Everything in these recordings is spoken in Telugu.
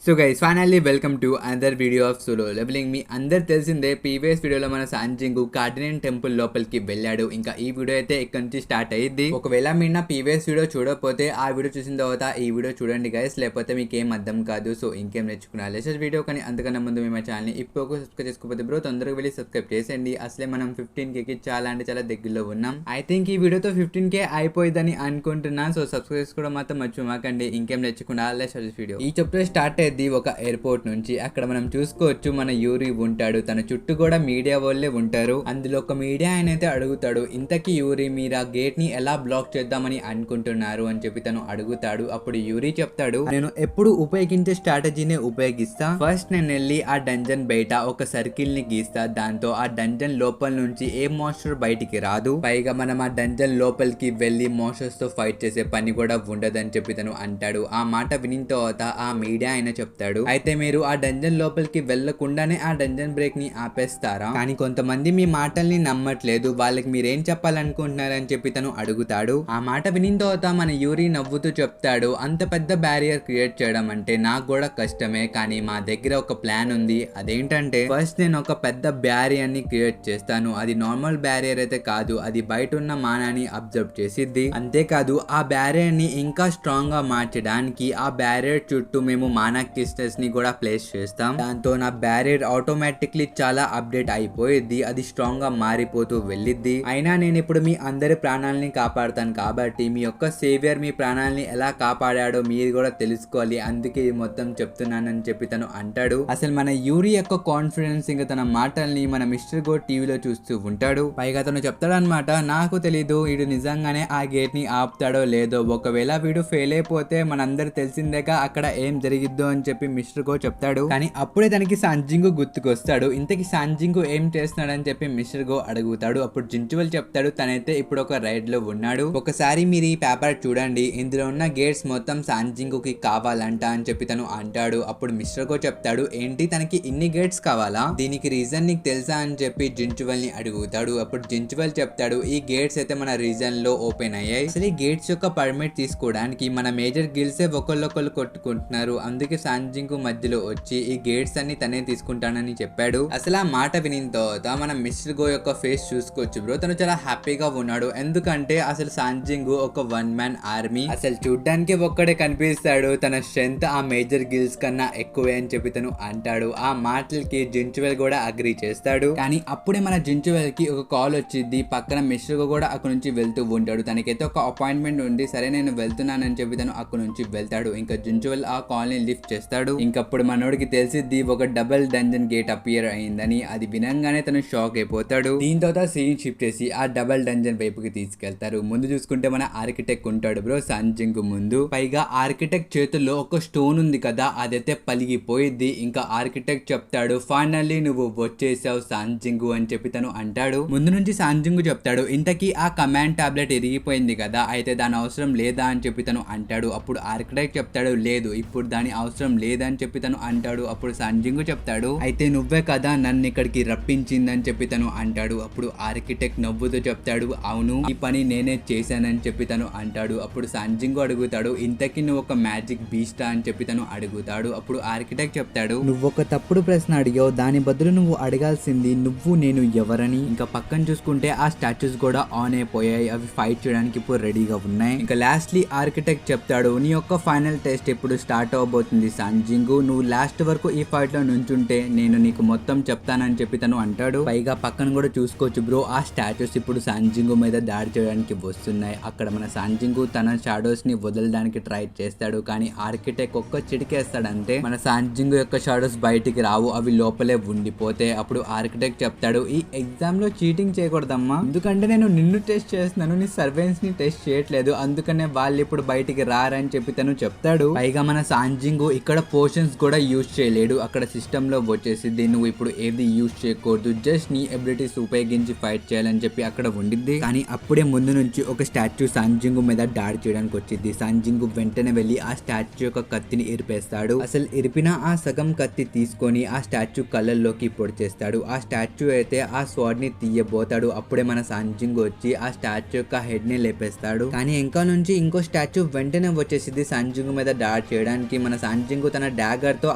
So guys finally welcome to another video of Solo Leveling. మీ అందరు తెలిసిందే ప్రీవియస్ వీడియోలో మన సాంజింగు కార్డినెంట్ టెంపుల్ లోపలికి వెళ్ళాడు. ఇంకా ఈ వీడియో అయితే ఇక్కడ నుంచి స్టార్ట్ అయ్యింది. ఒకవేళ మీరు నా ప్రీవియస్ వీడియో చూడకపోతే ఆ వీడియో చూసిన తర్వాత ఈ వీడియో చూడండి గైస్, లేకపోతే మీకు ఏం అర్థం కాదు. సో ఇంకేం నేర్చుకున్నా లేసెస్ వీడియో. కానీ అంతకన్నా ముందు మీ మా ఛానల్ని ఇప్పుడు సబ్స్క్రైబ్ చేసుకోకపోతే బ్రో తొందరగా వెళ్ళి సబ్స్క్రైబ్ చేసేయండి. అసలే మనం 15K చాలా అంటే చాలా దగ్గరలో ఉన్నాం. ఐ థింక్ ఈ వీడియోతో 15K అయిపోయిందని అనుకుంటున్నాను. సో సబ్స్క్రైబ్ చేసుకోవడం మాత్రం మర్చిపోకండి. ఇంకేం నేర్చుకున్నా లేసెస్ వీడియో. ఈ చెప్తే స్టార్ట్ అయ్యింది ఒక ఎయిర్పోర్ట్ నుంచి. అక్కడ మనం చూసుకోవచ్చు మన యూరి ఉంటాడు, తన చుట్టూ కూడా మీడియా వాళ్ళే ఉంటారు. అందులో ఒక మీడియా ఆయన అయితే అడుగుతాడు, ఇంతకీ యూరి మీరు ఆ గేట్ ని ఎలా బ్లాక్ చేద్దామని అనుకుంటున్నారు అని చెప్పి తను అడుగుతాడు. అప్పుడు యూరి చెప్తాడు, నేను ఎప్పుడు ఉపయోగించే స్ట్రాటజీనే ఉపయోగిస్తా. ఫస్ట్ నేను వెళ్ళి ఆ డంజన్ బయట ఒక సర్కిల్ ని గీస్తా. దాంతో ఆ డంజన్ లోపల నుంచి ఏ మాన్స్టర్ బయటికి రాదు. పైగా మనం ఆ డంజన్ లోపలికి వెళ్ళి మాన్స్టర్స్ తో ఫైట్ చేసే పని కూడా ఉండదని చెప్పి తను అంటాడు. ఆ మాట వినిన తర్వాత ఆ మీడియా ఆయన చెప్తాడు, అయితే మీరు ఆ డంజన్ లోపలికి వెళ్లకుండానే ఆ డంజన్ బ్రేక్ ని ఆపేస్తారా? కానీ కొంతమంది మీ మాటల్ని నమ్మట్లేదు, వాళ్ళకి మీరేం చెప్పాలనుకుంటున్నారని చెప్పి తను అడుగుతాడు. ఆ మాట వినిన తర్వాత మన యూరి నవ్వుతూ చెప్తాడు, అంత పెద్ద బ్యారియర్ క్రియేట్ చేయడం అంటే నాకు కూడా కష్టమే, కానీ మా దగ్గర ఒక ప్లాన్ ఉంది. అదేంటంటే ఫస్ట్ నేను ఒక పెద్ద బ్యారియర్ ని క్రియేట్ చేస్తాను. అది నార్మల్ బ్యారియర్ అయితే కాదు, అది బయట ఉన్న మానాన్ని అబ్జర్వ్ చేసిద్ది. అంతేకాదు ఆ బ్యారియర్ ని ఇంకా స్ట్రాంగ్ గా మార్చడానికి ఆ బ్యారియర్ చుట్టూ మేము మానా క్రిస్టల్స్ ని కూడా ప్లేస్ చేస్తాం. దాంతో నా బ్యారియర్ ఆటోమేటిక్లీ చాలా అప్డేట్ అయిపోయిద్ది, అది స్ట్రాంగ్ గా మారిపోతూ వెళ్ళిద్ది. అయినా నేను ఇప్పుడు మీ అందరి ప్రాణాలని కాపాడుతాను కాబట్టి మీ యొక్క సేవియర్ మీ ప్రాణాలని ఎలా కాపాడాడో మీరు కూడా తెలుసుకోవాలి, అందుకే మొత్తం చెప్తున్నానని చెప్పి తను అంటాడు. అసలు మన యూరి యొక్క కాన్ఫిడెన్స్ ఇంకా తన మాటల్ని మన మిస్టర్ గో టీవీలో చూస్తూ ఉంటాడు. పైగా తను చెప్తాడనమాట, నాకు తెలీదు వీడు నిజంగానే ఆ గేట్ ని ఆపుతాడో లేదో, ఒకవేళ వీడు ఫెయిల్ అయిపోతే మనందరు తెలిసిందేగా అక్కడ ఏం జరిగిద్దో అని చెప్పి మిస్టర్ గో చెప్తాడు. కానీ అప్పుడే తనకి సాంజింగు గుర్తుకొస్తాడు. ఇంతకి సాంజింగు ఏం చేస్తున్నాడని చెప్పి మిస్టర్ గో అడుగుతాడు. అప్పుడు జించువల్ చెప్తాడు, తనైతే ఇప్పుడు ఒక రైడ్ లో ఉన్నాడు. ఒకసారి మీరు ఈ పేపర్ చూడండి, ఇందులో ఉన్న గేట్స్ మొత్తం సాంజింగుకి కావాలంట అని చెప్పి తను అంటాడు. అప్పుడు మిస్టర్ గో చెప్తాడు, ఏంటి తనకి ఇన్ని గేట్స్ కావాలా, దీనికి రీజన్ నీకు తెలుసా అని చెప్పి జించువల్ ని అడుగుతాడు. అప్పుడు జించువల్ చెప్తాడు, ఈ గేట్స్ అయితే మన రీజన్ లో ఓపెన్ అయ్యాయి. అసలు ఈ గేట్స్ యొక్క పర్మిట్ తీసుకోవడానికి మన మేజర్ గిల్సే ఒకళ్ళొకళ్ళు కొట్టుకుంటున్నారు, అందుకే సాంజింగు మధ్యలో వచ్చి ఈ గేట్స్ అన్ని తనే తీసుకుంటానని చెప్పాడు. అసలు ఆ మాట వినిన తర్వాత మనం మిస్టర్ గో యొక్క ఫేస్ చూసుకోవచ్చు బ్రో, తను చాలా హ్యాపీగా ఉన్నాడు. ఎందుకంటే అసలు సాంజింగు ఒక వన్ మ్యాన్ ఆర్మీ, అసలు చూడ్డానికి ఒక్కడే కనిపిస్తాడు, తన స్ట్రెంత్ ఆ మేజర్ గిల్స్ కన్నా ఎక్కువే అని చెప్పి తను అంటాడు. ఆ మాటలకి జించువెల్ కూడా అగ్రీ చేస్తాడు. కానీ అప్పుడే మన జించువెల్ కి ఒక కాల్ వచ్చింది. పక్కన మిస్టర్ గో కూడా అక్కడ నుంచి వెళ్తూ ఉంటాడు. తనకైతే ఒక అపాయింట్మెంట్ ఉంది, సరే నేను వెళ్తున్నానని చెప్పి తను అక్కడ నుంచి వెళ్తాడు. ఇంకా జించువెల్ ఆ కాల్ ని లిఫ్ట్ చేస్తాడు. ఇంకప్పుడు మనోడికి తెలిసిద్ది ఒక డబుల్ డంజన్ గేట్ అపియర్ అయిందని. అది వినంగానే తను షాక్ అయిపోతాడు. దీని తర్వాత సీన్ షిఫ్ట్ చేసి ఆ డబుల్ డంజన్ వైపుకి తీసుకెళ్తారు. ముందు చూసుకుంటే మన ఆర్కిటెక్ట్ ఉంటాడు బ్రో సాంజింగ్ ముందు. పైగా ఆర్కిటెక్ట్ చేతుల్లో ఒక స్టోన్ ఉంది కదా, అదైతే పలిగిపోయిద్ది. ఇంకా ఆర్కిటెక్ట్ చెప్తాడు, ఫైనల్లీ నువ్వు వచ్చేసావు సాంజింగు అని చెప్పి తను అంటాడు. ముందు నుంచి సాంజింగు చెప్తాడు, ఇంతకీ ఆ కమాండ్ టాబ్లెట్ ఇరిగిపోయింది కదా, అయితే దాని అవసరం లేదా అని చెప్పి తను అంటాడు. అప్పుడు ఆర్కిటెక్ట్ చెప్తాడు, లేదు ఇప్పుడు దాని అవసరం లేదని చెప్పి తను అంటాడు. అప్పుడు సాంజింగు చెప్తాడు, అయితే నువ్వే కదా నన్ను ఇక్కడికి రప్పించిందని చెప్పి తను అంటాడు. అప్పుడు ఆర్కిటెక్ట్ నవ్వుతూ చెప్తాడు, అవును ఈ పని నేనే చేశానని చెప్పి తను అంటాడు. అప్పుడు సాంజింగు అడుగుతాడు, ఇంతకీ నువ్వు ఒక మ్యాజిక్ బీస్టా అని చెప్పి తను అడుగుతాడు. అప్పుడు ఆర్కిటెక్ట్ చెప్తాడు, నువ్వు ఒక తప్పుడు ప్రశ్న అడిగావు, దాని బదులు నువ్వు అడగాల్సింది నువ్వు నేను ఎవరని. ఇంకా పక్కన చూసుకుంటే ఆ స్టాచ్యూస్ కూడా ఆన్ అయిపోయాయి, అవి ఫైట్ చేయడానికి ఇప్పుడు రెడీగా ఉన్నాయి. ఇంకా లాస్ట్లీ ఆర్కిటెక్ట్ చెప్తాడు, నీ యొక్క ఫైనల్ టెస్ట్ ఇప్పుడు స్టార్ట్ అవబోతుంది సాంజింగు, నువ్వు లాస్ట్ వరకు ఈ ఫైట్ లో నుంచుంటే నేను నీకు మొత్తం చెప్తానని చెప్పి తను అంటాడు. పైగా పక్కన కూడా చూసుకోవచ్చు బ్రో, ఆ స్టాచ్యూస్ ఇప్పుడు సాంజింగు మీద దాడి చేయడానికి వస్తున్నాయి. అక్కడ మన సాంజింగు తన షాడోస్ ని వదలడానికి ట్రై చేస్తాడు, కానీ ఆర్కిటెక్ట్ ఒక్క చిటికేస్తాడంటే మన సాంజింగు యొక్క షాడోస్ బయటికి రావు, అవి లోపలే ఉండిపోతే. అప్పుడు ఆర్కిటెక్ట్ చెప్తాడు, ఈ ఎగ్జామ్ లో చీటింగ్ చేయకూడదమ్మా, ఎందుకంటే నేను నిన్ను టెస్ట్ చేస్తున్నాను, నీ సర్వెంట్స్ ని టెస్ట్ చేయట్లేదు, అందుకనే వాళ్ళు ఇప్పుడు బయటికి రారని చెప్పి తను చెప్తాడు. పైగా మన సాంజింగు ఇక్కడ పోషన్స్ కూడా యూజ్ చేయలేడు, అక్కడ సిస్టమ్ లో వచ్చేసింది, నువ్వు ఇప్పుడు ఏది యూజ్ చేయకూడదు, జస్ట్ నీ ఎబిలిటీస్ ఉపయోగించి ఫైట్ చేయాలని చెప్పి అక్కడ ఉండిద్ది. కానీ అప్పుడే ముందు నుంచి ఒక స్టాచ్యూ సాంజింగు మీద దాడి చేయడానికి వచ్చింది. సాంజింగు వెంటనే వెళ్లి ఆ స్టాచ్యూ యొక్క కత్తిని ఇరిపేస్తాడు. అసలు ఇరిపిన ఆ సగం కత్తి తీసుకొని ఆ స్టాచ్యూ కళ్ళల్లోకి పొడిచేస్తాడు. ఆ స్టాచ్యూ అయితే ఆ స్వాడ్ ని తీయబోతాడు. అప్పుడే మన సాంజింగు వచ్చి ఆ స్టాచ్యూ యొక్క హెడ్ ని లేపేస్తాడు. కానీ ఇంకా నుంచి ఇంకో స్టాచ్యూ వెంటనే వచ్చేసింది సాంజింగు మీద దాడి చేయడానికి. మన సాంజింగు సాంజింగు తన డాగర్ తో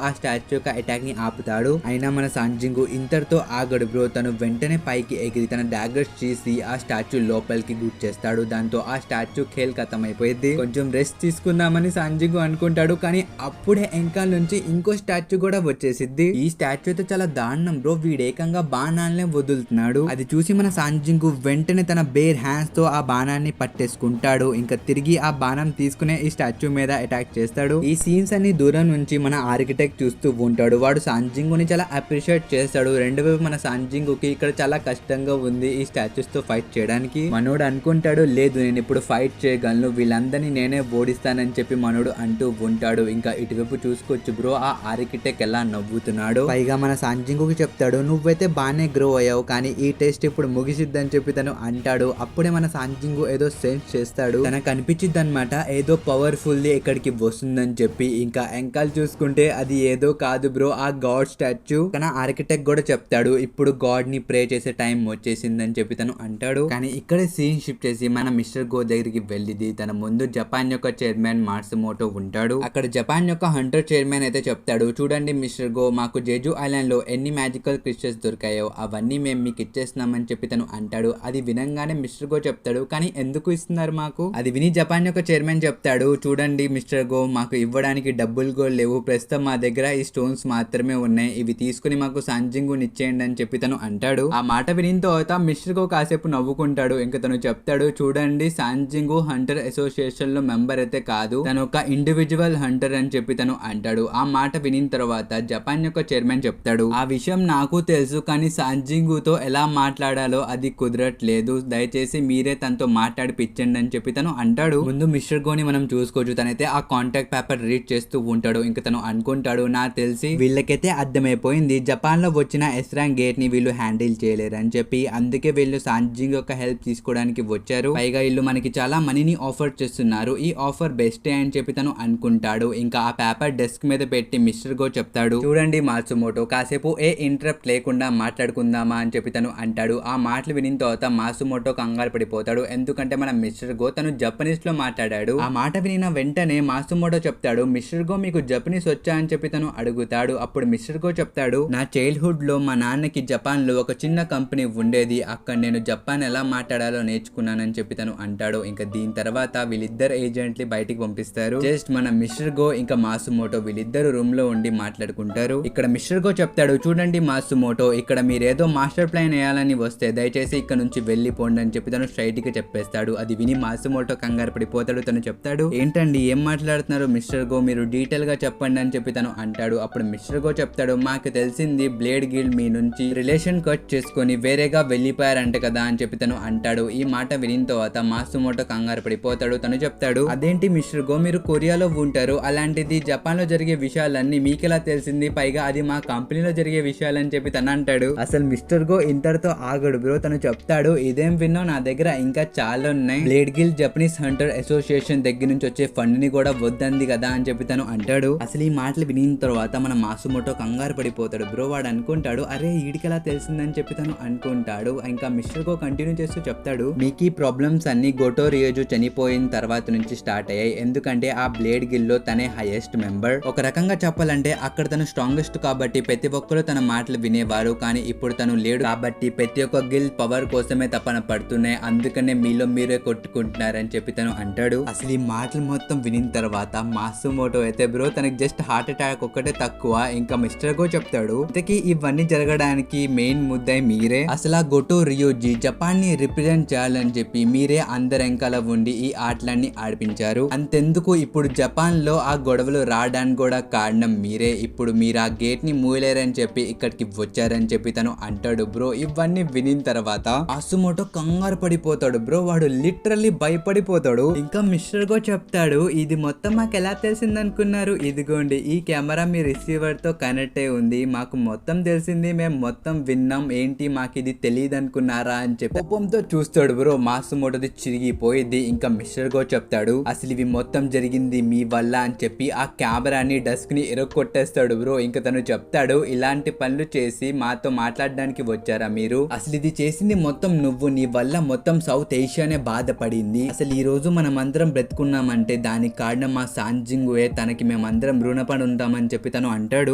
ఆ స్టాచ్యూ యొక్క అటాక్ ని ఆపుతాడు. అయినా మన సాంజింగు ఇంతటితో ఆగడు బ్రో. తను వెంటనే పైకి ఎగిరి తన డాగర్ చేసి ఆ స్టాచ్యూ లోపలికి గుర్చేస్తాడు. దాంతో ఆ స్టాచ్యూ ఖేల్ ఖతం అయిపోయింది. కొంచెం రెస్ట్ తీసుకుందామని సాంజింగు అనుకుంటాడు, కానీ అప్పుడే వెనకాల నుంచి ఇంకో స్టాచ్యూ కూడా వచ్చేసిద్ది. ఈ స్టాచ్యూ అయితే చాలా దారుణం బ్రో. వీడేకంగా బాణాలనే వదులుతున్నాడు. అది చూసి మన సాంజింగు వెంటనే తన బేర్ హ్యాండ్స్ తో ఆ బాణాన్ని పట్టేసుకుంటాడు. ఇంకా తిరిగి ఆ బాణం తీసుకునే ఈ స్టాచ్యూ మీద అటాక్ చేస్తాడు. ఈ సీన్స్ అన్ని దూరం నుంచి మన ఆర్కిటెక్ట్ చూస్తూ ఉంటాడు. వాడు సాంజింగుని చాలా అప్రిషియేట్ చేస్తాడు. రెండు వైపు మన సాంజింగుకి ఇక్కడ చాలా కష్టంగా ఉంది ఈ స్టాచ్యూస్ తో ఫైట్ చేయడానికి. మనోడు అనుకుంటాడు, లేదు నేను ఇప్పుడు ఫైట్ చేయగలను, వీళ్ళందరినీ నేనే ఓడిస్తానని చెప్పి మనోడు అంటూ ఉంటాడు. ఇంకా ఇటువైపు చూసుకోవచ్చు బ్రో, ఆ ఆర్కిటెక్ట్ ఎలా నవ్వుతున్నాడు. పైగా మన సాంజింగుకి చెప్తాడు, నువ్వైతే బాగానే గ్రో అయ్యావు, కానీ ఈ టెస్ట్ ఇప్పుడు ముగిసిద్దని చెప్పి తను అంటాడు. అప్పుడే మన సాంజింగు ఏదో సెన్స్ చేస్తాడు. తనకు అనిపించిద్ది అనమాట ఏదో పవర్ఫుల్ ఇక్కడికి వస్తుందని చెప్పి. ఇంకా ఎంకాల్ చూసుకుంటే అది ఏదో కాదు బ్రో, ఆ గాడ్ స్టాచ్యూ. కానీ ఆర్కిటెక్ట్ కూడా చెప్తాడు, ఇప్పుడు గాడ్ ని ప్రే చేసే టైం వచ్చేసిందని చెప్పి తను అంటాడు. కానీ ఇక్కడే సీన్ షిఫ్ట్ చేసి మన మిస్టర్ గో దగ్గరికి వెళ్ళింది. తన ముందు జపాన్ యొక్క చైర్మన్ మాట్సుమోటో ఉంటాడు. అక్కడ జపాన్ యొక్క హంటర్ చైర్మన్ అయితే చెప్తాడు, చూడండి మిస్టర్ గో, మాకు జెజు ఐలాండ్ లో ఎన్ని మ్యాజికల్ క్రిస్టల్స్ దొరికాయో అవన్నీ మేము మీకు ఇచ్చేస్తున్నామని చెప్పి తను అంటాడు. అది వినంగానే మిస్టర్ గో చెప్తాడు, కానీ ఎందుకు ఇస్తున్నారు మాకు? అది విని జపాన్ యొక్క చైర్మన్ చెప్తాడు, చూడండి మిస్టర్ గో, మాకు ఇవ్వడానికి డబ్బులు కూడా లేవు, ప్రస్తుతం మా దగ్గర ఈ స్టోన్స్ మాత్రమే ఉన్నాయి, ఇవి తీసుకుని మాకు సాంజింగుని ఇచ్చేయండి అని చెప్పి తను అంటాడు. ఆ మాట వినిన తర్వాత మిస్టర్ గో కాసేపు నవ్వుకుంటాడు. ఇంకా తను చెప్తాడు, చూడండి సాంజింగు హంటర్ అసోసియేషన్ లో మెంబర్ అయితే కాదు, తను ఒక ఇండివిజువల్ హంటర్ అని చెప్పి తను అంటాడు. ఆ మాట వినిన తర్వాత జపాన్ యొక్క చైర్మన్ చెప్తాడు, ఆ విషయం నాకు తెలుసు, కానీ సాంజింగుతో ఎలా మాట్లాడాలో అది కుదరట్లేదు, దయచేసి మీరే తనతో మాట్లాడిపించండి అని చెప్పి తను అంటాడు. ముందు మిస్టర్ గోని మనం చూసుకోవచ్చు, తనైతే ఆ కాంటాక్ట్ పేపర్ రీడ్ చేస్తూ ఉంటాడు. ఇంకా తను అనుకుంటాడు, నాకు తెలిసి వీళ్ళకైతే అర్థమైపోయింది జపాన్ లో వచ్చిన ఎస్రాంగ్ గేట్ ని వీళ్ళు హ్యాండిల్ చేయలేరు అని చెప్పి, అందుకే వీళ్ళు సాంజింగ్ యొక్క హెల్ప్ తీసుకోవడానికి వచ్చారు. పైగా వీళ్ళు మనకి చాలా మనీని ఆఫర్ చేస్తున్నారు, ఈ ఆఫర్ బెస్టే అని చెప్పి తను అనుకుంటాడు. ఇంకా ఆ పేపర్ డెస్క్ మీద పెట్టి మిస్టర్ గో చెప్తాడు, చూడండి మాట్సుమోటో, కాసేపు ఏ ఇంటరప్ట్ లేకుండా మాట్లాడుకుందామా అని చెప్పి తను అంటాడు. ఆ మాటలు వినిన తర్వాత మాట్సుమోటో కంగారు పడిపోతాడు. ఎందుకంటే మన మిస్టర్ గో తను జపనీస్ లో మాట్లాడాడు. ఆ మాట వినిన వెంటనే మాట్సుమోటో చెప్తాడు, మిస్టర్ గో మీకు జపనీస్ వచ్చా అని చెప్పి తను అడుగుతాడు. అప్పుడు మిస్టర్ గో చెప్తాడు, నా చైల్డ్హుడ్ లో మా నాన్నకి జపాన్ లో ఒక చిన్న కంపెనీ ఉండేది, అక్కడ నేను జపాన్ ఎలా మాట్లాడాలో నేర్చుకున్నానని చెప్పి తను అంటాడు. ఇంకా దీని తర్వాత వీళ్ళిద్దరు ఏజెంట్ని బయటికి పంపిస్తారు. జస్ట్ మన మిస్టర్ గో ఇంకా మాట్సుమోటో వీళ్ళిద్దరు రూమ్ లో ఉండి మాట్లాడుకుంటారు. ఇక్కడ మిస్టర్ గో చెప్తాడు, చూడండి మాట్సుమోటో, ఇక్కడ మీరేదో మాస్టర్ ప్లాన్ వేయాలని వస్తే దయచేసి ఇక్కడ నుంచి వెళ్ళిపోండి అని చెప్పి తను స్ట్రైట్ గా చెప్పేస్తాడు. అది విని మాట్సుమోటో కంగారు పడిపోతాడు. తను చెప్తాడు, ఏంటండి ఏం మాట్లాడుతున్నారు మిస్టర్ గో, మీరు డీటెయిల్ గా చెప్పండి అని చెప్పి తను అంటాడు. అప్పుడు మిస్టర్ గో చెప్తాడు, మాకు తెలిసింది బ్లేడ్ గిల్డ్ మీ నుంచి రిలేషన్ కట్ చేసుకొని వేరేగా వెళ్ళిపోయారంట కదా అని చెప్పి తను అంటాడు. ఈ మాట వినిన తర్వాత మాట్సుమోటో కంగారు పడిపోతాడు. తను చెప్తాడు, అదేంటి మిస్టర్ గో, మీరు కొరియాలో ఉంటారు, అలాంటిది జపాన్ లో జరిగే విషయాలన్నీ మీకెలా తెలిసింది, పైగా అది మా కంపెనీలో జరిగే విషయాలని చెప్పి తను అంటాడు. అసలు మిస్టర్ గో ఇంతటితో ఆగడు బ్రో. తను చెప్తాడు, ఇదేం విన్నావు, నా దగ్గర ఇంకా చాలా ఉన్నాయి, blade guild Japanese Hunter association దగ్గర నుంచి వచ్చే ఫండ్ ని కూడా వద్దంది కదా అని చెప్పి తను అంటాడు. అసలు ఈ మాటలు వినిన తర్వాత మన మాట్సుమోటో కంగారు పడిపోతాడు బ్రో. వాడు అనుకుంటాడు, అరే వీడికెలా తెలిసిందని చెప్పి తను అనుకుంటాడు. ఇంకా మిస్టర్ గో కంటిన్యూ చేస్తూ చెప్తాడు, మీకు ఈ ప్రాబ్లమ్స్ అన్ని గోటో రియోజు చనిపోయిన తర్వాత నుంచి స్టార్ట్ అయ్యాయి, ఎందుకంటే ఆ బ్లేడ్ గిల్ లో తనే హైయెస్ట్ మెంబర్. ఒక రకంగా చెప్పాలంటే అక్కడ తను స్ట్రాంగెస్ట్ కాబట్టి ప్రతి ఒక్కరు తన మాటలు వినేవారు, కానీ ఇప్పుడు తను లేడు కాబట్టి ప్రతి ఒక్క గిల్ పవర్ కోసమే తపన పడుతున్నాయి, అందుకనే మీలో మీరే కొట్టుకుంటున్నారని చెప్పి తను అంటాడు. అసలు ఈ మాటలు మొత్తం వినిన తర్వాత మాట్సుమోటో అయితే బ్రో తనకి జస్ట్ హార్ట్ అటాక్ ఒక్కటే తక్కువ. ఇంకా మిస్టర్ గో చెప్తాడు, ఇంతకీ ఇవన్నీ జరగడానికి మెయిన్ ముద్దాయి మీరే, అసలు ఆ గోటో రియోజీ జపాన్ ని రిప్రజెంట్ చేయాలని చెప్పి మీరే అందరి వెనకాల ఉండి ఈ ఆటలన్నీ ఆడిపించారు, అంతెందుకు ఇప్పుడు జపాన్ లో ఆ గొడవలు రావడానికి కూడా కారణం మీరే, ఇప్పుడు మీరు ఆ గేట్ ని మూయలేరని చెప్పి ఇక్కడికి వచ్చారని చెప్పి తను అంటాడు బ్రో. ఇవన్నీ వినిన తర్వాత మాట్సుమోటో కంగారు పడిపోతాడు బ్రో. వాడు లిటరల్లీ భయపడిపోతాడు. ఇంకా మిస్టర్ గో చెప్తాడు, ఇది మొత్తం మాకు ఎలా తెలిసిందనుకున్నారు, ఇదిగోండి ఈ కెమెరా మీ రిసీవర్ తో కనెక్ట్ అయి ఉంది, మాకు మొత్తం తెలిసింది, మేము మొత్తం విన్నాం, ఏంటి మాకు ఇది తెలియదు అనుకున్నారా అని చెప్పి కోపంతో చూస్తాడు బ్రో. మాట్సుమోటోది చిరిగిపోయింది. ఇంకా మిస్టర్ గో చెప్తాడు, అసలు ఇవి మొత్తం జరిగింది మీ వల్ల అని చెప్పి ఆ కెమెరాని డెస్క్ ని ఎరగొట్టేస్తాడు బ్రో. ఇంకా తను చెప్తాడు, ఇలాంటి పనులు చేసి మాతో మాట్లాడడానికి వచ్చారా మీరు, అసలు ఇది చేసింది మొత్తం నువ్వు, నీ వల్ల మొత్తం సౌత్ ఏషియానే బాధపడింది, అసలు ఈ రోజు మనం అందరం బ్రతుకున్నామంటే దానికి కారణం మా సాంజింగుయే, తనకి మేము మనం అందరం రుణపడి ఉంటామని చెప్పి తను అంటాడు.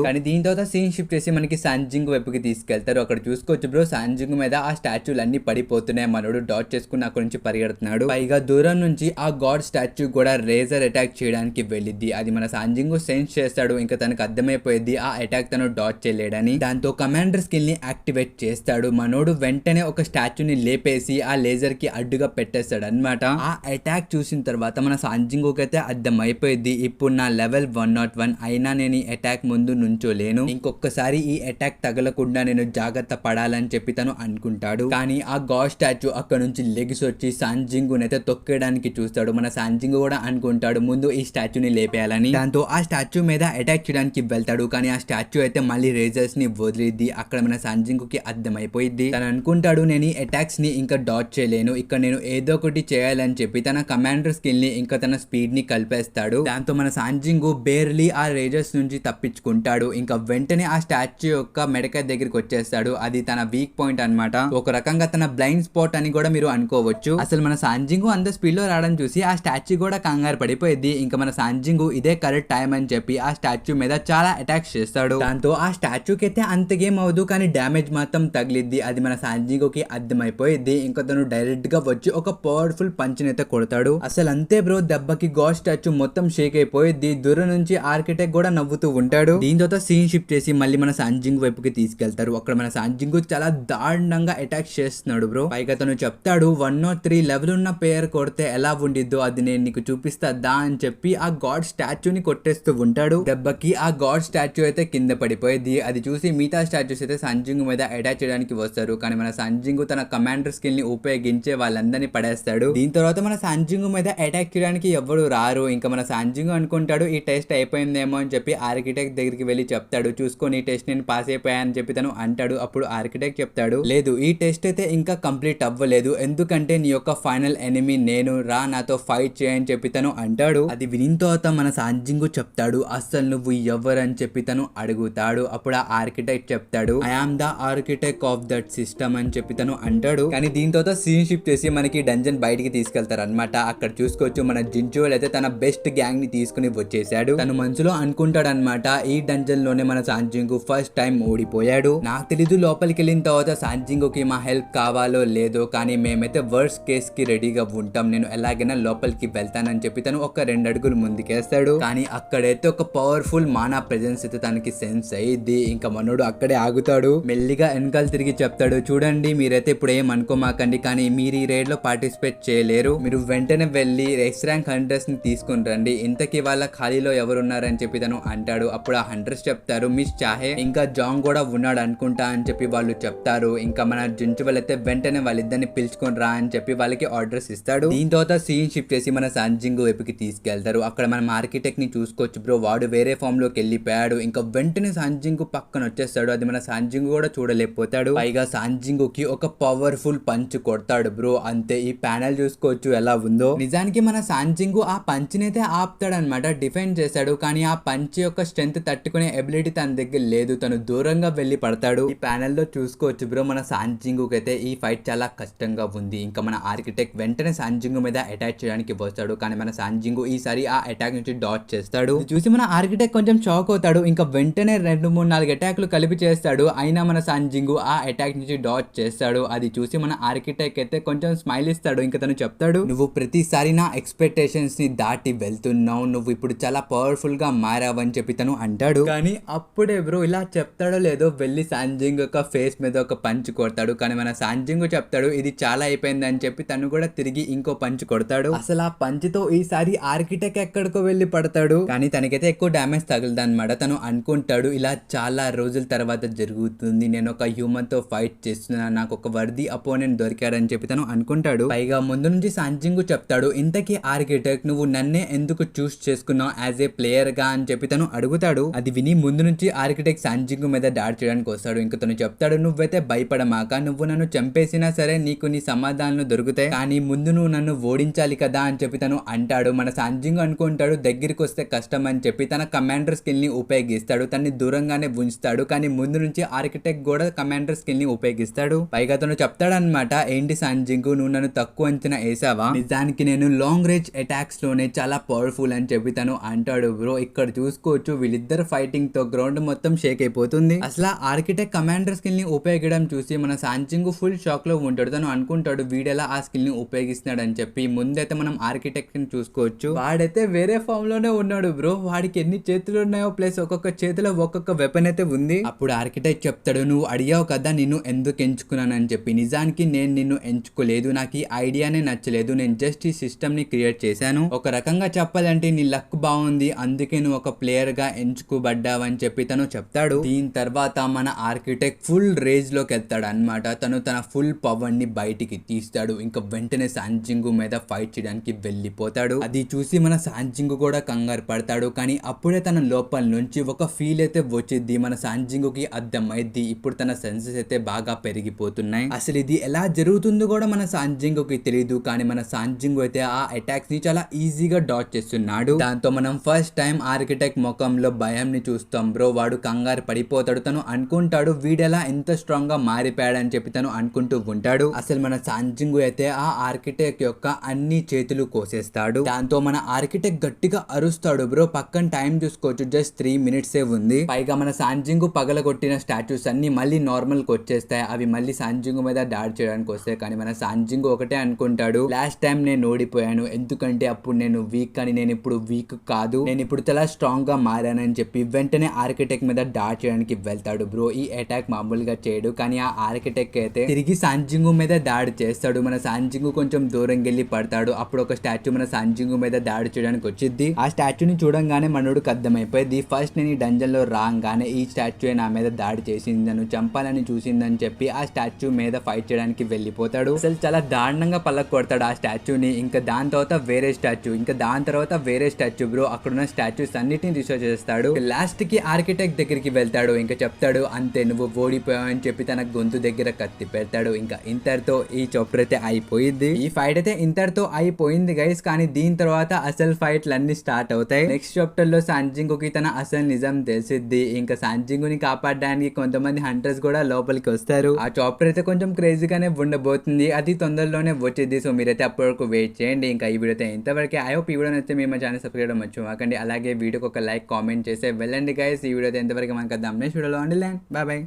కానీ దీని తర్వాత సీన్ షిఫ్ట్ చేసి మనకి సాంజింగ్ వైపుకి తీసుకెళ్తారు. అక్కడ చూసుకోవచ్చు బ్రో, సాంజింగ్ మీద ఆ స్టాచ్యూలు అన్ని పడిపోతున్నాయి. మనోడు డాట్ చేసుకుని అక్కడ నుంచి పరిగెడుతున్నాడు. పైగా దూరం నుంచి ఆ గాడ్ స్టాచ్యూ కూడా రేజర్ అటాక్ చేయడానికి వెళ్ళిద్ది. అది మన సాంజింగ్ సెన్స్ చేస్తాడు. ఇంకా తనకు అర్థమైపోయింది ఆ అటాక్ తను డాట్ చేయలేడని. దాంతో కమాండర్ స్కిల్ ని యాక్టివేట్ చేస్తాడు. మనోడు వెంటనే ఒక స్టాచ్యూని లేపేసి ఆ లేజర్ కి అడ్డుగా పెట్టేస్తాడు అనమాట. ఆ అటాక్ చూసిన తర్వాత మన సాంజింగ్ అయితే అర్థమైపోయింది, ఇప్పుడు నా లెవెల్ 101 అయినా నేను ఈ అటాక్ ముందు నుంచోలేను, ఇంకొకసారి ఈ అటాక్ తగలకుండా నేను జాగ్రత్త పడాలని చెప్పి తను అనుకుంటాడు. కానీ ఆ గాడ్ స్టాచ్యూ అక్కడ నుంచి లెగిసి వచ్చి సాంజింగ్ అయితే తొక్కేయడానికి చూస్తాడు. మన సాంజింగ్ కూడా అనుకుంటాడు ముందు ఈ స్టాచ్యూని లేపేయాలని. దాంతో ఆ స్టాచ్యూ మీద అటాక్ చేయడానికి వెళ్తాడు. కానీ ఆ స్టాచ్యూ అయితే మళ్ళీ రేజర్స్ ని వదిలిద్ది. అక్కడ మన సాంజింగ్ కి అర్థమైపోయింది. తను అనుకుంటాడు నేను ఈ అటాక్స్ ని ఇంకా డాట్ చేయలేను, ఇక్కడ నేను ఏదో ఒకటి చేయాలని చెప్పి తన కమాండర్ స్కిల్ ని ఇంకా తన స్పీడ్ ని కలిపేస్తాడు. దాంతో మన సాంజింగ్ బేర్లీ ఆ రేజర్స్ నుంచి తప్పించుకుంటాడు. ఇంకా వెంటనే ఆ స్టాచ్యూ యొక్క మెడకాయ దగ్గరికి వచ్చేస్తాడు. అది తన వీక్ పాయింట్ అన్నమాట. ఒక రకంగా తన బ్లైండ్ స్పాట్ అని కూడా మీరు అనుకోవచ్చు. అసలు మన సాంజింగ్ అంత స్పీడ్ లో రావడం చూసి ఆ స్టాచ్యూ కూడా కంగారు పడిపోయింది. ఇంకా మన సాంజింగ్ ఇదే కరెక్ట్ టైం అని చెప్పి ఆ స్టాచ్యూ మీద చాలా అటాక్స్ చేస్తాడు. దాంతో ఆ స్టాచ్యూకి అయితే అంతగేం అవదు, కానీ డ్యామేజ్ మాత్రం తగిలిద్ది. అది మన సాంజింగ్ కి అర్థమైపోయింది. ఇంకా తను డైరెక్ట్ గా వచ్చి ఒక పవర్ఫుల్ పంచ్ అయితే కొడతాడు. అసలు అంతే బ్రో, దెబ్బకి గాడ్ స్టాచ్యూ మొత్తం షేక్ అయిపోయింది. దూరం నుంచి ఆర్కిటెక్ట్ కూడా నవ్వుతూ ఉంటాడు. దీని తర్వాత సీన్ షిఫ్ట్ చేసి మళ్ళీ మన సాంజింగ్ వైపుకి తీసుకెళ్తారు. అక్కడ మన సాంజింగ్ చాలా దారుణంగా అటాక్ చేస్తున్నాడు బ్రో. పైగా తను చెప్తాడు 103 లెవెల్ ఉన్న పేరు కొడితే ఎలా ఉండిద్దో అది నేను నీకు చూపిస్తా దా అని చెప్పి ఆ గాడ్ స్టాచ్యూని కొట్టేస్తూ ఉంటాడు. దెబ్బకి ఆ గాడ్ స్టాచ్యూ అయితే కింద పడిపోయింది. అది చూసి మిగతా స్టాచ్యూస్ అయితే సంజింగ్ మీద అటాక్ చేయడానికి వస్తారు. కానీ మన సంజింగ్ తన కమాండర్ స్కిల్ ని ఉపయోగించే వాళ్ళందరినీ పడేస్తాడు. దీని తర్వాత మన సంజింగ్ మీద అటాక్ చేయడానికి ఎవరు రారు. ఇంకా మన సంజింగ్ అనుకుంటాడు ఈ టెస్ట్ అయిపోయిందేమో అని చెప్పి ఆర్కిటెక్ట్ దగ్గరికి వెళ్ళి చెప్తాడు, చూసుకొని ఈ టెస్ట్ నేను పాస్ అయిపోయాను చెప్పి తను అంటాడు. అప్పుడు ఆర్కిటెక్ట్ చెప్తాడు, లేదు ఈ టెస్ట్ అయితే ఇంకా కంప్లీట్ అవ్వలేదు, ఎందుకంటే నీ యొక్క ఫైనల్ ఎనిమీ నేను, రా నాతో ఫైట్ చేయని చెప్పి తను అంటాడు. అది వినిన తర్వాత మన సాంజింగ్ చెప్తాడు, అస్సలు నువ్వు ఎవరని చెప్పి తను అడుగుతాడు. అప్పుడు ఆ ఆర్కిటెక్ట్ చెప్తాడు, I am the architect of that system అని చెప్పి తను అంటాడు. కానీ దీని తర్వాత సీన్ షిఫ్ట్ చేసి మనకి డంజన్ బయటికి తీసుకెళ్తారు అనమాట. అక్కడ చూసుకోవచ్చు మన జింజువల్ అయితే తన బెస్ట్ గ్యాంగ్ ని తీసుకుని వచ్చేసాడు. తను మనసులో అనుకుంటాడు అనమాట, ఈ డంజన్ లోనే మన సాంజింగ్ ఫస్ట్ టైం ఓడిపోయాడు. నాకు తెలీదు లోపలికి వెళ్ళిన తర్వాత సాంజింగ్ కి మా హెల్ప్ కావాలో లేదో, కానీ మేమైతే వర్స్ట్ కేస్ కి రెడీగా ఉంటాం, నేను ఎలాగైనా లోపలికి వెళ్తానని చెప్పి తను ఒక 2 అడుగులు ముందుకేస్తాడు. కానీ అక్కడైతే ఒక పవర్ఫుల్ మానా ప్రెజెన్స్ అయితే తనకి సెన్స్ అయ్యిద్ది. ఇంకా మనోడు అక్కడే ఆగుతాడు. మెల్లిగా వెనకాల తిరిగి చెప్తాడు, చూడండి మీరైతే ఇప్పుడు ఏం అనుకోమాకండి, కానీ మీరు ఈ రైడ్ లో పార్టిసిపేట్ చేయలేరు, మీరు వెంటనే వెళ్ళి ఎక్స్ ర్యాంక్ హంటర్స్ ని తీసుకుని రండి, ఇంతకీ వాళ్ళ ఖాళీలో ఎవరున్నారని చెప్పి తను అంటాడు. అప్పుడు ఆ హంటర్స్ చెప్తారు మిస్ చాహే ఇంకా జాంగ్ కూడా ఉన్నాడు అనుకుంటా అని చెప్పి వాళ్ళు చెప్తారు. ఇంకా మన జుంచువల్ అయితే వెంటనే వాళ్ళిద్దరిని పిలుచుకొని రా అని చెప్పి వాళ్ళకి ఆర్డర్స్ ఇస్తాడు. దీని తర్వాత సీన్ షిఫ్ట్ చేసి మన సాంజింగ్ వైపుకి తీసుకెళ్తారు. అక్కడ మనం ఆర్కిటెక్ట్ ని చూసుకోవచ్చు బ్రో, వాడు వేరే ఫామ్ లోకి వెళ్ళిపోయాడు. ఇంకా వెంటనే సాంజింగ్ పక్కన వచ్చేస్తాడు. అది మన సాంజింగ్ కూడా చూడలేకపోతాడు. పైగా సాంజింగ్ కి ఒక పవర్ఫుల్ పంచ్ కొడతాడు బ్రో. అంతే, ఈ ప్యానెల్ చూసుకోవచ్చు ఎలా ఉందో. నిజానికి మన సాంజింగ్ ఆ పంచ్ అయితే ఆపుతాడు అనమాట, డిఫెండ్ చేశాడు. కానీ ఆ పంచ్ యొక్క స్ట్రెంత్ తట్టుకునే ఎబిలిటీ తన దగ్గర లేదు, తను దూరంగా వెళ్లి పడతాడు. ఈ ప్యానెల్ లో చూసుకోవచ్చు బ్రో, మన సాంజింగ్ అయితే ఈ ఫైట్ చాలా కష్టంగా ఉంది. ఇంకా మన ఆర్కిటెక్ట్ వెంటనే సాంజింగ్ మీద అటాక్ చేయడానికి వస్తాడు. కానీ మన సాంజింగ్ ఈసారి ఆ అటాక్ నుంచి డాట్ చేస్తాడు. చూసి మన ఆర్కిటెక్ట్ కొంచెం షాక్ అవుతాడు. ఇంకా వెంటనే 2, 3, 4 అటాక్లు కలిపి చేస్తాడు. అయినా మన సాంజింగ్ ఆ అటాక్ నుంచి డాట్ చేస్తాడు. అది చూసి మన ఆర్కిటెక్ట్ అయితే కొంచెం స్మైల్ ఇస్తాడు. ఇంకా తను చెప్తాడు, నువ్వు ప్రతిసారి నా ఎక్స్పెక్టేషన్స్ ని దాటి వెళ్తున్నావు, నువ్వు ఇప్పుడు చాలా పవర్ఫుల్ గా మారావని చెప్పి తను అంటాడు. కానీ అప్పుడే బ్రో ఇలా చెప్తాడో లేదో వెళ్ళి సాంజింగ్ యొక్క ఫేస్ మీద ఒక పంచ్ కొడతాడు. కానీ మన సాంజింగ్ చెప్తాడు ఇది చాలా అయిపోయింది అని చెప్పి తను కూడా తిరిగి ఇంకో పంచ్ కొడతాడు. అసలు ఆ పంచ్ తో ఈసారి ఆర్కిటెక్ట్ ఎక్కడికో వెళ్ళి పడతాడు. కానీ తనకైతే ఎక్కువ డ్యామేజ్ తగలదు అనమాట. తను అనుకుంటాడు ఇలా చాలా రోజుల తర్వాత జరుగుతుంది, నేను ఒక హ్యూమన్ తో ఫైట్ చేస్తున్నాను, నాకు ఒక వర్ది అపోనెంట్ దొరికాడని చెప్పి తను అనుకుంటాడు. పైగా ముందు నుంచి సాంజింగ్ చెప్తాడు, ఇంతకీ ఆర్కిటెక్ట్ నువ్వు నన్నే ఎందుకు చూస్ చేసుకున్నావు యాజ్ ఏ ప్లేయర్ గా అని చెప్పి తను అడుగుతాడు. అది విని ముందు నుంచి ఆర్కిటెక్ట్ సాంజింగ్ మీద దాడి చేయడానికి వస్తాడు. ఇంకా తను చెప్తాడు, నువ్వైతే భయపడమాక, నువ్వు నన్ను చంపేసినా సరే నీకు నీ సమాధానాలు దొరుకుతాయి, కానీ ముందు నువ్వు నన్ను ఓడించాలి కదా అని చెప్పి తను అంటాడు. మన సాంజింగ్ అనుకుంటాడు దగ్గరికి వస్తే కష్టం అని చెప్పి తన కమాండర్ స్కిల్ ని ఉపయోగిస్తాడు, తన్ని దూరంగానే ఉంచుతాడు. కానీ ముందు నుంచి ఆర్కిటెక్ట్ కూడా కమాండర్ స్కిల్ ని ఉపయోగిస్తాడు. పైగా తను చెప్తాడనమాట, ఏంటి సాంజింగ్ నువ్వు నన్ను తక్కువ అంచనా వేసావా, నిజానికి నేను లాంగ్ రేంజ్ అటాక్స్ లోనే చాలా పవర్ఫుల్ అని చెప్పి తను అంటాడు. ఉంటాడు బ్రో. ఇక్కడ చూసుకోవచ్చు వీళ్ళిద్దరు ఫైటింగ్ తో గ్రౌండ్ మొత్తం షేక్ అయిపోతుంది. అసలు ఆర్కిటెక్ట్ కమాండర్ స్కిల్ ని ఉపయోగించడం చూసి మన సాంచింగ్ ఫుల్ షాక్ లో ఉంటాడు. తను అనుకుంటాడు వీడెలా ఆ స్కిల్ ని ఉపయోగిస్తున్నాడు అని చెప్పి. ముందైతే మనం ఆర్కిటెక్ట్ ని చూసుకోవచ్చు, వాడైతే వేరే ఫామ్ లోనే ఉన్నాడు బ్రో. వాడికి ఎన్ని చేతులు ఉన్నాయో ప్లస్ ఒక్కొక్క చేతిలో ఒక్కొక్క వెపన్ అయితే ఉంది. అప్పుడు ఆర్కిటెక్ట్ చెప్తాడు, నువ్వు అడిగావు కదా నిన్ను ఎందుకు ఎంచుకున్నానని చెప్పి. నిజానికి నేను నిన్ను ఎంచుకోలేదు, నాకు ఈ ఐడియానే నచ్చలేదు, నేను జస్ట్ ఈ సిస్టమ్ ని క్రియేట్ చేశాను. ఒక రకంగా చెప్పాలంటే నీ లక్ బాగుంది, అందుకే నువ్వు ఒక ప్లేయర్ గా ఎంచుకోబడ్డావని చెప్పి తను చెప్తాడు. దీని తర్వాత మన ఆర్కిటెక్ట్ ఫుల్ రేజ్ లోకి వెళ్తాడు అనమాట. తను తన ఫుల్ పవర్ ని బయటికి తీస్తాడు. ఇంకా వెంటనే సాంజింగు మీద ఫైట్ చేయడానికి వెళ్ళిపోతాడు. అది చూసి మన సాంజింగు కూడా కంగారు పడతాడు. కానీ అప్పుడే తన లోపల నుంచి ఒక ఫీల్ అయితే వచ్చింది. మన సాంజింగుకి అర్థమైద్ది ఇప్పుడు తన సెన్సెస్ అయితే బాగా పెరిగిపోతున్నాయి. అసలు ఇది ఎలా జరుగుతుందో కూడా మన సాంజింగుకి తెలియదు. కానీ మన సాంజింగు అయితే ఆ అటాక్స్ ని చాలా ఈజీగా డాచ్ చేస్తున్నాడు. దాంతో మనం ఫస్ట్ టైం ఆర్కిటెక్ట్ ముఖంలో భయం ని చూస్తాం బ్రో. వాడు కంగారు పడిపోతాడు. తను అనుకుంటాడు వీడెలా ఎంత స్ట్రాంగ్ గా మారిపోయాడని చెప్పి తను అనుకుంటూ ఉంటాడు. అసలు మన సాంజింగు అయితే ఆ ఆర్కిటెక్ట్ యొక్క అన్ని చేతులు కోసేస్తాడు. దాంతో మన ఆర్కిటెక్ట్ గట్టిగా అరుస్తాడు బ్రో. పక్కన టైం చూసుకోవచ్చు, జస్ట్ 3 minutes ఉంది. పైగా మన సాంజింగు పగలగొట్టిన స్టాచ్యూస్ అన్ని మళ్ళీ నార్మల్ కి వచ్చేస్తాయి. అవి మళ్ళీ సాంజింగు మీద దాడి చేయడానికి వస్తాయి. కానీ మన సాంజింగు ఒకటే అనుకుంటాడు, లాస్ట్ టైం నేను ఓడిపోయాను, ఎందుకంటే అప్పుడు నేను వీక్, కానీ నేను ఇప్పుడు వీక్ కాదు, నేను ఇప్పుడు చాలా స్ట్రాంగ్ గా మారానని చెప్పి వెంటనే ఆర్కిటెక్ట్ మీద దాడి చేయడానికి వెళ్తాడు బ్రో. ఈ అటాక్ మామూలుగా చేయడు, కానీ ఆ ఆర్కిటెక్ట్ అయితే తిరిగి సాంజింగు మీద దాడి చేస్తాడు. మన సాంజింగు కొంచెం దూరం వెళ్ళి పడతాడు. అప్పుడు ఒక స్టాచ్యూ మన సాంజింగు మీద దాడి చేయడానికి వచ్చింది. ఆ స్టాచ్యూని చూడంగానే మనోడికి అర్థమైపోయింది, ఫస్ట్ నేను ఈ డంజన్ లో రాగానే ఈ స్టాచ్యూ నా మీద దాడి చేసింది, నన్ను చంపాలని చూసిందని చెప్పి ఆ స్టాచ్యూ మీద ఫైట్ చేయడానికి వెళ్ళిపోతాడు. అసలు చాలా దారుణంగా పల్లక్ కొడతాడు ఆ స్టాచ్యూని. ఇంకా దాని తర్వాత వేరే స్టాచ్యూ, ఇంకా దాని తర్వాత వేరే స్టాచ్యూ బ్రో. అక్కడున్న స్టాచ్యూస్ అన్నిటిని రిసర్చ్ చేస్తాడు. లాస్ట్ కి ఆర్కిటెక్ట్ దగ్గరికి వెళ్తాడు. ఇంకా చెప్తాడు, అంతే నువ్వు ఓడిపోయావు అని చెప్పి తన గొంతు దగ్గర కత్తి పెడతాడు. ఇంకా ఇంతటితో ఈ చాప్టర్ అయితే అయిపోయింది. ఈ ఫైట్ అయితే ఇంతటితో అయిపోయింది గైస్. కానీ దీని తర్వాత అసలు ఫైట్లు అన్ని స్టార్ట్ అవుతాయి. నెక్స్ట్ చాప్టర్ లో సాంజింగుకి తన అసలు నిజం తెలిసిద్ది. ఇంకా సాంజింగుని కాపాడడానికి కొంతమంది హంటర్స్ కూడా లోపలికి వస్తారు. ఆ చాప్టర్ అయితే కొంచెం క్రేజీగానే ఉండబోతుంది. అది తొందరలోనే వచ్చింది. సో మీరైతే అప్పటి వరకు వెయిట్ చేయండి. ఇంకా ఈ వీడియో అయితే ఇంతవరకు. ఐ హోప్ ఈ వీడియో అయితే మేము ఛానల్ సబ్స్క్రైబ్ చేయడం మర్చిపోకండి. అలాగే వీడియోకి ఒక లైక్ కామెంట్ చేసే వెళ్ళండి గైస్. ఈ వీడియో అయితే ఎంతవరకు మనకు నెక్స్ట్ వీడియోలో అండి. Bye bye.